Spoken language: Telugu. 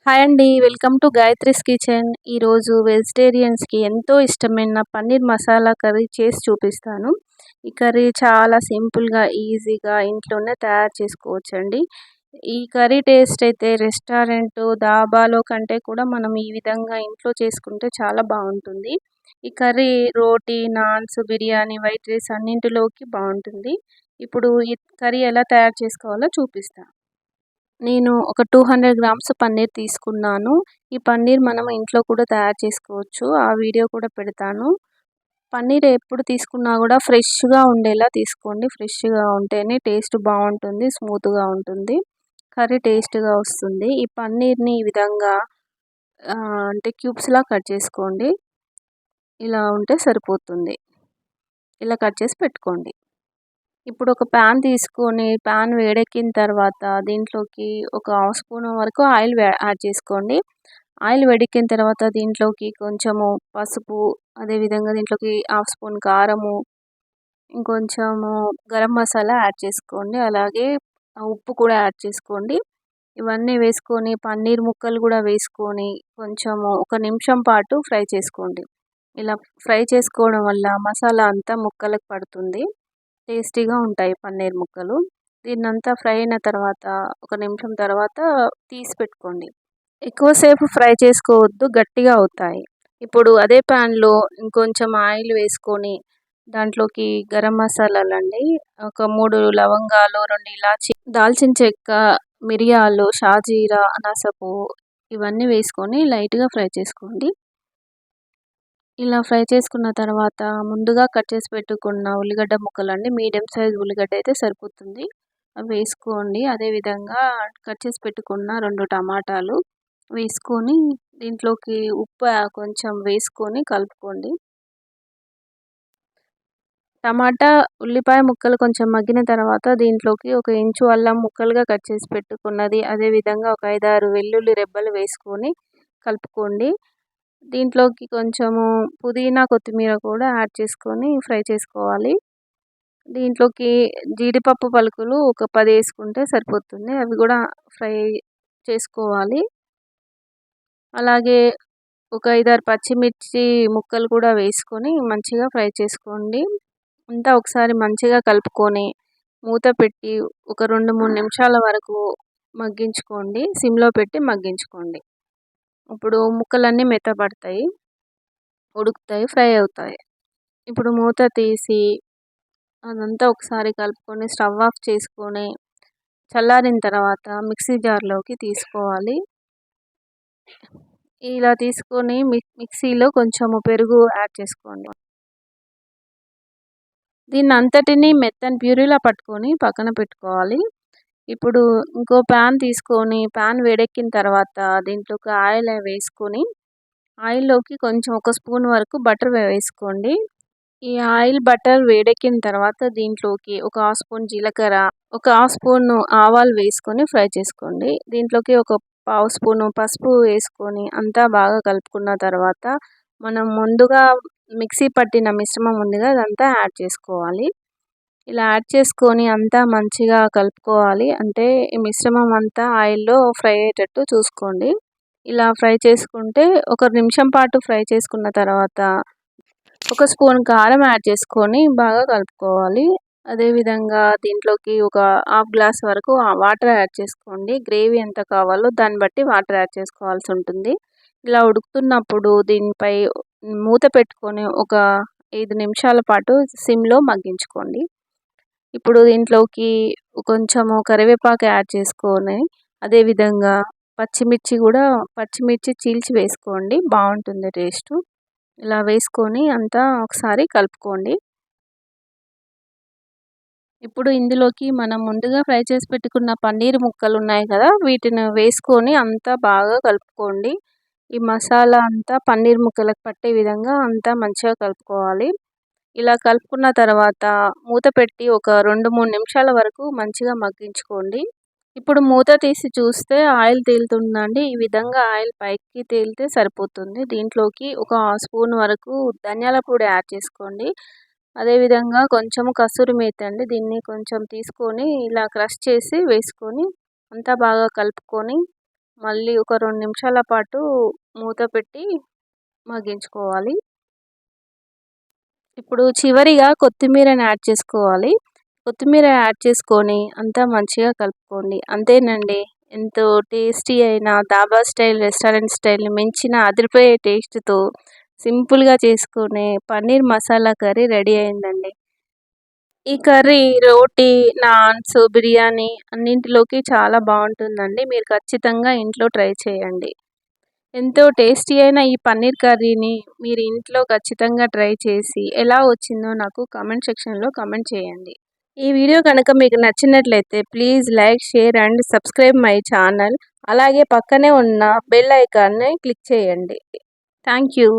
హాయ్ అండి. Welcome to Gayatri's kitchen. ఈరోజు వెజిటేరియన్స్‌కి ఎంతో ఇష్టమైన పన్నీర్ మసాలా కర్రీ చేసి చూపిస్తాను. ఈ కర్రీ చాలా సింపుల్‌గా, ఈజీగా ఇంట్లోనే తయారు చేసుకోవచ్చండి. ఈ కర్రీ టేస్ట్ అయితే రెస్టారెంట్, దాబాలో కంటే కూడా మనం ఈ విధంగా ఇంట్లో చేసుకుంటే చాలా బాగుంటుంది. ఈ కర్రీ రోటీ, నాన్స్, బిర్యానీ, వైట్ రైస్ అన్నింటిలోకి బాగుంటుంది. ఇప్పుడు ఈ కర్రీ ఎలా తయారు చేసుకోవాలో చూపిస్తా. నేను ఒక 200 గ్రామ్స్ పన్నీర్ తీసుకున్నాను. ఈ పన్నీర్ మనం ఇంట్లో కూడా తయారు చేసుకోవచ్చు. ఆ వీడియో కూడా పెడతాను. పన్నీర్ ఎప్పుడు తీసుకున్నా కూడా ఫ్రెష్‌గా ఉండేలా తీసుకోండి. ఫ్రెష్‌గా ఉంటేనే టేస్ట్ బాగుంటుంది. స్మూత్‌గా ఉంటుంది. కర్రీ టేస్ట్‌గా వస్తుంది. ఈ పన్నీర్‌ని ఈ విధంగా అంటే క్యూబ్స్‌లా కట్ చేసుకోండి. ఇలా ఉంటే సరిపోతుంది. ఇలా కట్ చేసి పెట్టుకోండి. ఇప్పుడు ఒక ప్యాన్ తీసుకొని ప్యాన్ వేడెక్కిన తర్వాత దీంట్లోకి ఒక హాఫ్ స్పూన్ వరకు ఆయిల్ యాడ్ చేసుకోండి. ఆయిల్ వేడెక్కిన తర్వాత దీంట్లోకి కొంచెము పసుపు, అదేవిధంగా దీంట్లోకి హాఫ్ స్పూన్ కారము, ఇంకొంచెము గరం మసాలా యాడ్ చేసుకోండి. అలాగే ఉప్పు కూడా యాడ్ చేసుకోండి. ఇవన్నీ వేసుకొని పన్నీర్ ముక్కలు కూడా వేసుకొని కొంచెము ఒక నిమిషం పాటు ఫ్రై చేసుకోండి. ఇలా ఫ్రై చేసుకోవడం వల్ల మసాలా అంతా ముక్కలకు పడుతుంది. టేస్టీగా ఉంటాయి పన్నీర్ ముక్కలు. దీన్నంతా ఫ్రై అయిన తర్వాత ఒక నిమిషం తర్వాత తీసి పెట్టుకోండి. ఎక్కువసేపు ఫ్రై చేసుకోవద్దు, గట్టిగా అవుతాయి. ఇప్పుడు అదే ప్యాన్లో ఇంకొంచెం ఆయిల్ వేసుకొని దాంట్లోకి గరం మసాలాలండి, ఒక 3 లవంగాలు, 2 ఇలాచి, దాల్చిన చెక్క, మిరియాలు, షాజీరా, అనాసపువ్వు ఇవన్నీ వేసుకొని లైట్గా ఫ్రై చేసుకోండి. ఇలా ఫ్రై చేసుకున్న తర్వాత ముందుగా కట్ చేసి పెట్టుకున్న ఉల్లిగడ్డ ముక్కలండి, మీడియం సైజ్ ఉల్లిగడ్డ అయితే సరిపోతుంది, అవి వేసుకోండి. అదేవిధంగా కట్ చేసి పెట్టుకున్న 2 టమాటాలు వేసుకొని దీంట్లోకి ఉప్పు కొంచెం వేసుకొని కలుపుకోండి. టమాటా, ఉల్లిపాయ ముక్కలు కొంచెం మగ్గిన తర్వాత దీంట్లోకి 1 ఇంచు అల్లం ముక్కలుగా కట్ చేసి పెట్టుకున్నది, అదేవిధంగా ఒక 5, 6 వెల్లుల్లి రెబ్బలు వేసుకొని కలుపుకోండి. దీంట్లోకి కొంచెము పుదీనా, కొత్తిమీర కూడా యాడ్ చేసుకొని ఫ్రై చేసుకోవాలి. దీంట్లోకి జీడిపప్పు పలుకులు ఒక 10 వేసుకుంటే సరిపోతుంది. అవి కూడా ఫ్రై చేసుకోవాలి. అలాగే ఒక 5, 6 పచ్చిమిర్చి ముక్కలు కూడా వేసుకొని మంచిగా ఫ్రై చేసుకోండి. అంతా ఒకసారి మంచిగా కలుపుకొని మూత పెట్టి ఒక 2, 3 నిమిషాల వరకు మగ్గించుకోండి. సిమ్లో పెట్టి మగ్గించుకోండి. ఇప్పుడు ముక్కలన్నీ మెత్తబడతాయి, ఉడుకుతాయి, ఫ్రై అవుతాయి. ఇప్పుడు మూత తీసి అదంతా ఒకసారి కలుపుకొని స్టవ్ ఆఫ్ చేసుకొని చల్లారిన తర్వాత మిక్సీ జార్లోకి తీసుకోవాలి. ఇలా తీసుకొని మిక్సీలో కొంచెము పెరుగు యాడ్ చేసుకోండి. దీన్ని అంతటిని మెత్తని ప్యూరీలా పట్టుకొని పక్కన పెట్టుకోవాలి. ఇప్పుడు ఇంకో ప్యాన్ తీసుకొని ప్యాన్ వేడెక్కిన తర్వాత దీంట్లోకి ఆయిల్ వేసుకొని ఆయిల్లోకి కొంచెం 1 స్పూన్ వరకు బటర్ వేసుకోండి. ఈ ఆయిల్, బటర్ వేడెక్కిన తర్వాత దీంట్లోకి ఒక హాఫ్ స్పూన్ జీలకర్ర, ఒక హాఫ్ స్పూన్ ఆవాలు వేసుకొని ఫ్రై చేసుకోండి. దీంట్లోకి ఒక పావు స్పూను పసుపు వేసుకొని అంతా బాగా కలుపుకున్న తర్వాత మనం ముందుగా మిక్సీ పట్టిన మిశ్రమం ఉందిగా అదంతా యాడ్ చేసుకోవాలి. ఇలా యాడ్ చేసుకొని అంతా మంచిగా కలుపుకోవాలి. అంటే ఈ మిశ్రమం అంతా ఆయిల్లో ఫ్రై అయ్యేటట్టు చూసుకోండి. ఇలా ఫ్రై చేసుకుంటే ఒక నిమిషం పాటు ఫ్రై చేసుకున్న తర్వాత 1 స్పూన్ కారం యాడ్ చేసుకొని బాగా కలుపుకోవాలి. అదేవిధంగా దీంట్లోకి ఒక హాఫ్ గ్లాస్ వరకు వాటర్ యాడ్ చేసుకోండి. గ్రేవీ ఎంత కావాలో దాన్ని బట్టి వాటర్ యాడ్ చేసుకోవాల్సి ఉంటుంది. ఇలా ఉడుకుతున్నప్పుడు దీనిపై మూత పెట్టుకొని ఒక 5 నిమిషాల పాటు సిమ్లో మగ్గించుకోండి. ఇప్పుడు దీంట్లోకి కొంచెము కరివేపాకు యాడ్ చేసుకొని అదేవిధంగా పచ్చిమిర్చి చీల్చి వేసుకోండి, బాగుంటుంది టేస్ట్. ఇలా వేసుకొని అంతా ఒకసారి కలుపుకోండి. ఇప్పుడు ఇందులోకి మనం ముందుగా ఫ్రై చేసి పెట్టుకున్న పన్నీర్ ముక్కలు ఉన్నాయి కదా, వీటిని వేసుకొని అంతా బాగా కలుపుకోండి. ఈ మసాలా అంతా పన్నీర్ ముక్కలకు పట్టే విధంగా అంతా మంచిగా కలుపుకోవాలి. ఇలా కలుపుకున్న తర్వాత మూత పెట్టి ఒక 2, 3 నిమిషాల వరకు మంచిగా మగ్గించుకోండి. ఇప్పుడు మూత తీసి చూస్తే ఆయిల్ తేలుతుందండి. ఈ విధంగా ఆయిల్ పైకి తేలితే సరిపోతుంది. దీంట్లోకి ఒక స్పూన్ వరకు ధనియాల పొడి యాడ్ చేసుకోండి. అదేవిధంగా కొంచెం కసూరి మేతి అండి, దీన్ని కొంచెం తీసుకొని ఇలా క్రష్ చేసి వేసుకొని అంతా బాగా కలుపుకొని మళ్ళీ ఒక 2 నిమిషాల పాటు మూత పెట్టి మగ్గించుకోవాలి. ఇప్పుడు చివరిగా కొత్తిమీరని యాడ్ చేసుకోవాలి. కొత్తిమీర యాడ్ చేసుకొని అంతా మంచిగా కలుపుకోండి. అంతేనండి. ఎంతో టేస్టీ అయిన ధాబా స్టైల్, రెస్టారెంట్ స్టైల్‌ని మించిన అదిరిపోయే టేస్ట్‌తో సింపుల్‌గా చేసుకునే పన్నీర్ మసాలా కర్రీ రెడీ అయిందండి. ఈ కర్రీ రోటీ, నాన్స్, బిర్యానీ అన్నింటిలోకి చాలా బావుంటుందండి. మీరు ఖచ్చితంగా ఇంట్లో ట్రై చేయండి. ఎంతో టేస్టీ అయిన ఈ పన్నీర్ కర్రీని మీరు ఇంట్లో ఖచ్చితంగా ట్రై చేసి ఎలా వచ్చిందో నాకు కామెంట్ సెక్షన్‌లో కామెంట్ చేయండి. ఈ వీడియో కనుక మీకు నచ్చినట్లయితే please like, share and subscribe my channel. అలాగే పక్కనే ఉన్న బెల్ ఐకాన్‌ని క్లిక్ చేయండి. Thank you.